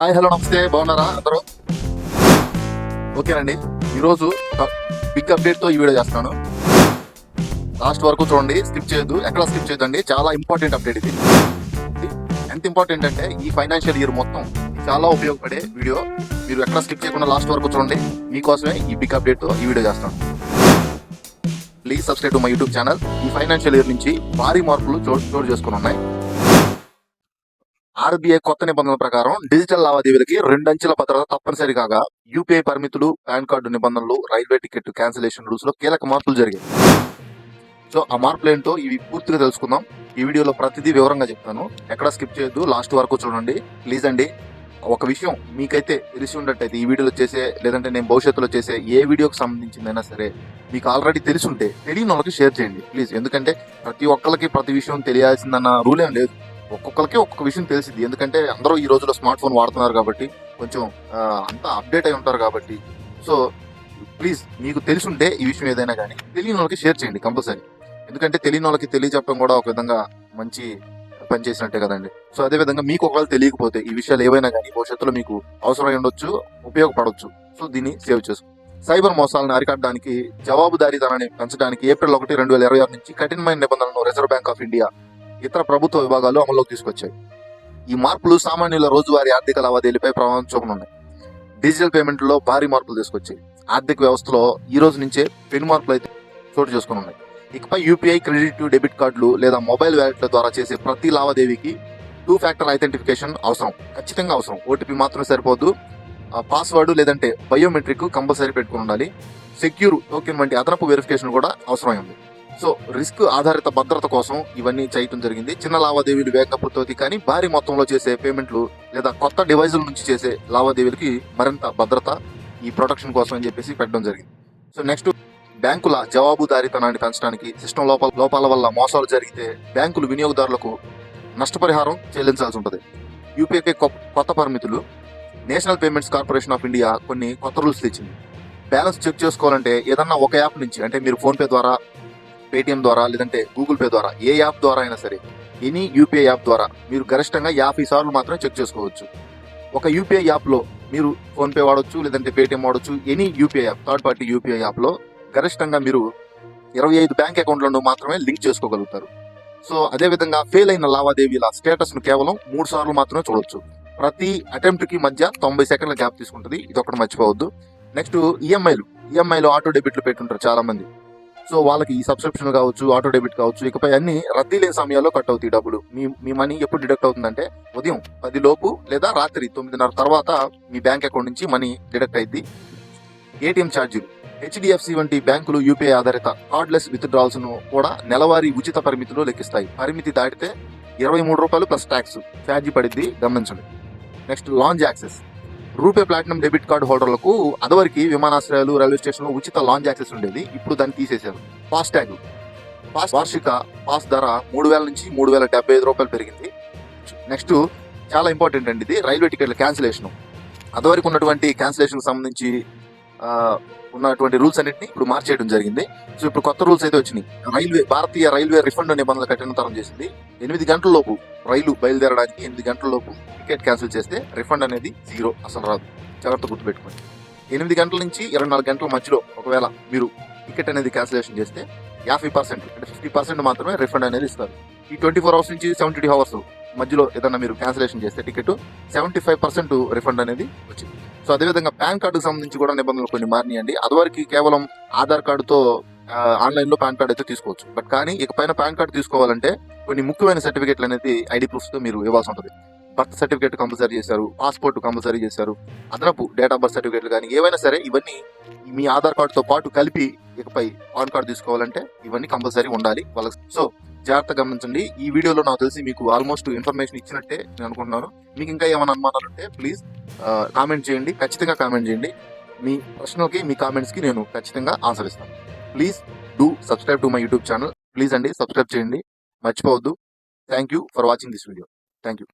Hi hello నమస్తే, బాగున్నారా అందరూ? ఓకేనండి. ఈరోజు ఒక బిగ్ అప్డేట్తో ఈ వీడియో చేస్తున్నాను. లాస్ట్ వరకు చూడండి, స్కిప్ చేయొద్దు, ఎక్కడ స్కిప్ చేయొద్దండి. చాలా ఇంపార్టెంట్ అప్డేట్ ఇది. ఎంత ఇంపార్టెంట్ అంటే ఈ ఫైనాన్షియల్ ఇయర్ మొత్తం చాలా ఉపయోగపడే వీడియో. మీరు ఎక్కడ స్కిప్ చేయకుండా లాస్ట్ వరకు చూడండి. మీకోసమే ఈ బిగ్ అప్డేట్తో ఈ వీడియో చేస్తాను. Please subscribe to my YouTube channel. ఈ ఫైనాన్షియల్ ఇయర్ నుంచి భారీ మార్పులు చోటు చేసుకుని ఉన్నాయి. ఆర్బీఐ కొత్త నిబంధనల ప్రకారం డిజిటల్ లావాదేవీలకి 2 అంచెల భద్రత తప్పనిసరి కాగా యూపీఐ పరిమితులు, పాన్ కార్డు నిబంధనలు, రైల్వే టికెట్ క్యాన్సిలేషన్ రూల్స్ లో కీలక మార్పులు జరిగాయి. సో ఆ మార్పులు ఏంటో ఇవి పూర్తిగా తెలుసుకుందాం. ఈ వీడియోలో ప్రతిదీ వివరంగా చెప్తాను. ఎక్కడ స్కిప్ చేయొద్దు, లాస్ట్ వరకు చూడండి ప్లీజ్ అండి. ఒక విషయం మీకైతే తెలిసి ఉన్నట్టయితే ఈ వీడియోలో చేసే, లేదంటే నేను భవిష్యత్తులో చేసే ఏ వీడియోకి సంబంధించిందైనా సరే మీకు ఆల్రెడీ తెలిసి ఉంటే తెలియని వాళ్ళకి షేర్ చేయండి ప్లీజ్. ఎందుకంటే ప్రతి ఒక్కరికి ప్రతి విషయం తెలియాల్సిందన్న రూల్ ఏం లేదు. ఒక్కొక్కరికి ఒక్కొక్క విషయం తెలిసింది. ఎందుకంటే అందరూ ఈ రోజులో స్మార్ట్ ఫోన్ వాడుతున్నారు కాబట్టి, కొంచెం అంతా అప్డేట్ అయి ఉంటారు కాబట్టి. సో ప్లీజ్ మీకు తెలుసుంటే ఈ విషయం ఏదైనా కానీ తెలియని వాళ్ళకి షేర్ చేయండి కంపల్సరీ. ఎందుకంటే తెలియని వాళ్ళకి తెలియజెప్పడం కూడా ఒక విధంగా మంచి పని చేసినట్టే కదండి. సో అదే విధంగా మీకు ఒకవేళ తెలియకపోతే ఈ విషయాలు ఏవైనా కానీ భవిష్యత్తులో మీకు అవసరమై ఉండొచ్చు, ఉపయోగపడవచ్చు. సో దీన్ని సేవ్ చేసుకో. సైబర్ మోసాలను అరికట్టడానికి, జవాబుదారీతనాన్ని పెంచడానికి ఏప్రిల్ 1, 2026 నుంచి కఠినమైన నిబంధనలను రిజర్వ్ బ్యాంక్ ఆఫ్ ఇండియా ఇతర ప్రభుత్వ విభాగాలు అమల్లోకి తీసుకొచ్చాయి. ఈ మార్పులు సామాన్యుల రోజువారీ ఆర్థిక లావాదేవీలపై ప్రభావం చూపనున్నాయి. డిజిటల్ పేమెంట్లో భారీ మార్పులు తీసుకొచ్చాయి. ఆర్థిక వ్యవస్థలో ఈ రోజు నుంచే పెను మార్పులు అయితే చోటు చేసుకుని ఉన్నాయి. ఇకపై యూపీఐ, క్రెడిట్, డెబిట్ కార్డులు లేదా మొబైల్ వ్యాలెట్ల ద్వారా చేసే ప్రతి లావాదేవీకి 2 ఫ్యాక్టర్ ఐడెంటిఫికేషన్ అవసరం, ఖచ్చితంగా అవసరం. ఓటీపీ మాత్రం సరిపోదు. పాస్వర్డ్ లేదంటే బయోమెట్రిక్ కంపల్సరీ పెట్టుకుని ఉండాలి. సెక్యూర్ టోకెన్ వంటి అదనపు వెరిఫికేషన్ కూడా అవసరమైంది. సో రిస్క్ ఆధారిత భద్రత కోసం ఇవన్నీ చేయటం జరిగింది. చిన్న లావాదేవీలు వేగంగా పూర్తవుతాయి, కానీ భారీ మొత్తంలో చేసే పేమెంట్లు లేదా కొత్త డివైజుల నుంచి చేసే లావాదేవీలకి మరింత భద్రత, ఈ ప్రొటెక్షన్ కోసం అని చెప్పేసి పెట్టడం జరిగింది. సో నెక్స్ట్, బ్యాంకుల జవాబుదారీతనాన్ని పెంచడానికి సిస్టమ్ లోపాల వల్ల మోసాలు జరిగితే బ్యాంకులు వినియోగదారులకు నష్టపరిహారం చెల్లించాల్సి ఉంటుంది. యూపీఐకి కొత్త పరిమితులు. National payments corporation of India కొన్ని కొత్త రూల్స్ తెచ్చింది. బ్యాలెన్స్ చెక్ చేసుకోవాలంటే ఏదన్నా ఒక యాప్ నుంచి, అంటే మీరు ఫోన్పే ద్వారా, పేటిఎం ద్వారా, లేదంటే గూగుల్ పే ద్వారా, ఏ యాప్ ద్వారా అయినా సరే, ఎనీ యూపీఐ యాప్ ద్వారా మీరు గరిష్టంగా 50 సార్లు మాత్రమే చెక్ చేసుకోవచ్చు. ఒక యూపీఐ యాప్లో మీరు ఫోన్పే వాడొచ్చు, లేదంటే పేటిఎం వాడొచ్చు. Any UPI app, third party UPI యాప్లో గరిష్టంగా మీరు 25 బ్యాంక్ అకౌంట్లను మాత్రమే లింక్ చేసుకోగలుగుతారు. సో అదేవిధంగా ఫెయిల్ అయిన లావాదేవీల స్టేటస్ను కేవలం 3 సార్లు మాత్రమే చూడొచ్చు. ప్రతి అటెంప్ట్కి మధ్య 90 సెకండ్ల గ్యాప్ తీసుకుంటుంది. ఇది ఒకటి మర్చిపోవద్దు. నెక్స్ట్, ఈఎంఐలు ఆటో డెబిట్లు పెట్టుంటారు చాలా మంది. సో వాళ్ళకి ఈ సబ్స్క్రిప్షన్ కావచ్చు, ఆటో డెబిట్ కావచ్చు, ఇకపై అన్ని రద్దీ లేని సమయాల్లో కట్ అవుతాయి డబ్బులు. మీ మనీ ఎప్పుడు డిడక్ట్ అవుతుందంటే ఉదయం 10 లోపు లేదా రాత్రి 9:30 తర్వాత మీ బ్యాంక్ అకౌంట్ నుంచి మనీ డిడక్ట్ అయింది. ఏటీఎం ఛార్జీలు. హెచ్డిఎఫ్సి వంటి బ్యాంకులు యూపీఐ ఆధారిత కార్డ్లెస్ విత్డ్రాల్స్ ను కూడా నెలవారీ ఉచిత పరిమితిలో లెక్కిస్తాయి. పరిమితి దాటితే ₹23 ప్లస్ ట్యాక్స్ ఛార్జీ పడింది, గమనించండి. Next, lounge access. RuPay platinum debit card హోల్డర్లకు అదివరకు విమానాశ్రయాలు, రైల్వే స్టేషన్లో ఉచిత లాంజ్ యాక్సెస్ ఉండేది. ఇప్పుడు దాన్ని తీసేశారు. ఫాస్టాగ్. వార్షిక పాస్ ధర ₹3,000 నుంచి ₹3,075 పెరిగింది. నెక్స్ట్, చాలా ఇంపార్టెంట్ అండి ఇది, రైల్వే టికెట్ల క్యాన్సిలేషన్. అదివరకు ఉన్నటువంటి క్యాన్సిలేషన్ సంబంధించి ఉన్నటువంటి రూల్స్ అన్నింటినీ ఇప్పుడు మార్చేయడం జరిగింది. సో ఇప్పుడు కొత్త రూల్స్ అయితే వచ్చినాయి. భారతీయ రైల్వే రిఫండ్ నిబంధనలు కఠినతరం చేసింది. 8 గంటల లోపు రైలు బయలుదేరడానికి 8 గంటల లోపు టికెట్ క్యాన్సిల్ చేస్తే రిఫండ్ అనేది 0, అసలు రాదు. జాగ్రత్త గుర్తుపెట్టుకోండి. 8 గంటల నుంచి 24 గంటల మధ్యలో ఒకవేళ మీరు టికెట్ అనేది క్యాన్సిలేషన్ చేస్తే 50%, అంటే 50% మాత్రమే రిఫండ్ అనేది ఇస్తారు. ఈ 24 అవర్స్ నుంచి 72 అవర్స్ మధ్యలో ఏదన్నా మీరు క్యాన్సిలేషన్ చేస్తే టికెట్ 75% రిఫండ్ అనేది వచ్చింది. సో అదేవిధంగా పాన్ కార్డుకు సంబంధించి కూడా నిబంధనలు కొన్ని మారినాయండి. అదివరకు కేవలం ఆధార్ కార్డుతో ఆన్లైన్లో పాన్ కార్డు అయితే తీసుకోవచ్చు. బట్ కానీ ఇకపైన పాన్ కార్డు తీసుకోవాలంటే కొన్ని ముఖ్యమైన సర్టిఫికేట్లు అనేది ఐడి ప్రూఫ్తో మీరు ఇవ్వాల్సి ఉంటుంది. బర్త్ సర్టిఫికేట్ కంపల్సరీ చేశారు, పాస్పోర్ట్ కంపల్సరీ చేశారు, అదనపు డేట్ ఆఫ్ బర్త్ సర్టిఫికేట్లు కానీ ఏవైనా సరే ఇవన్నీ మీ ఆధార్ కార్డుతో పాటు కలిపి ఇకపై పాన్ కార్డు తీసుకోవాలంటే ఇవన్నీ కంపల్సరీ ఉండాలి వాళ్ళకి. సో జాగ్రత్త గమనించండి. ఈ వీడియోలో నాకు తెలిసి మీకు ఆల్మోస్ట్ ఇన్ఫర్మేషన్ ఇచ్చినట్టే నేను అనుకుంటున్నాను. మీకు ఇంకా ఏమైనా అనుమానాలు ఉంటే ప్లీజ్ కామెంట్ చేయండి, ఖచ్చితంగా కామెంట్ చేయండి. మీ ప్రశ్నలకి, మీ కామెంట్స్కి నేను ఖచ్చితంగా ఆన్సర్ ఇస్తాను. Please do subscribe to my YouTube channel. Please అండి, సబ్స్క్రైబ్ చేయండి, మర్చిపోవద్దు. Thank you for watching this video. Thank you.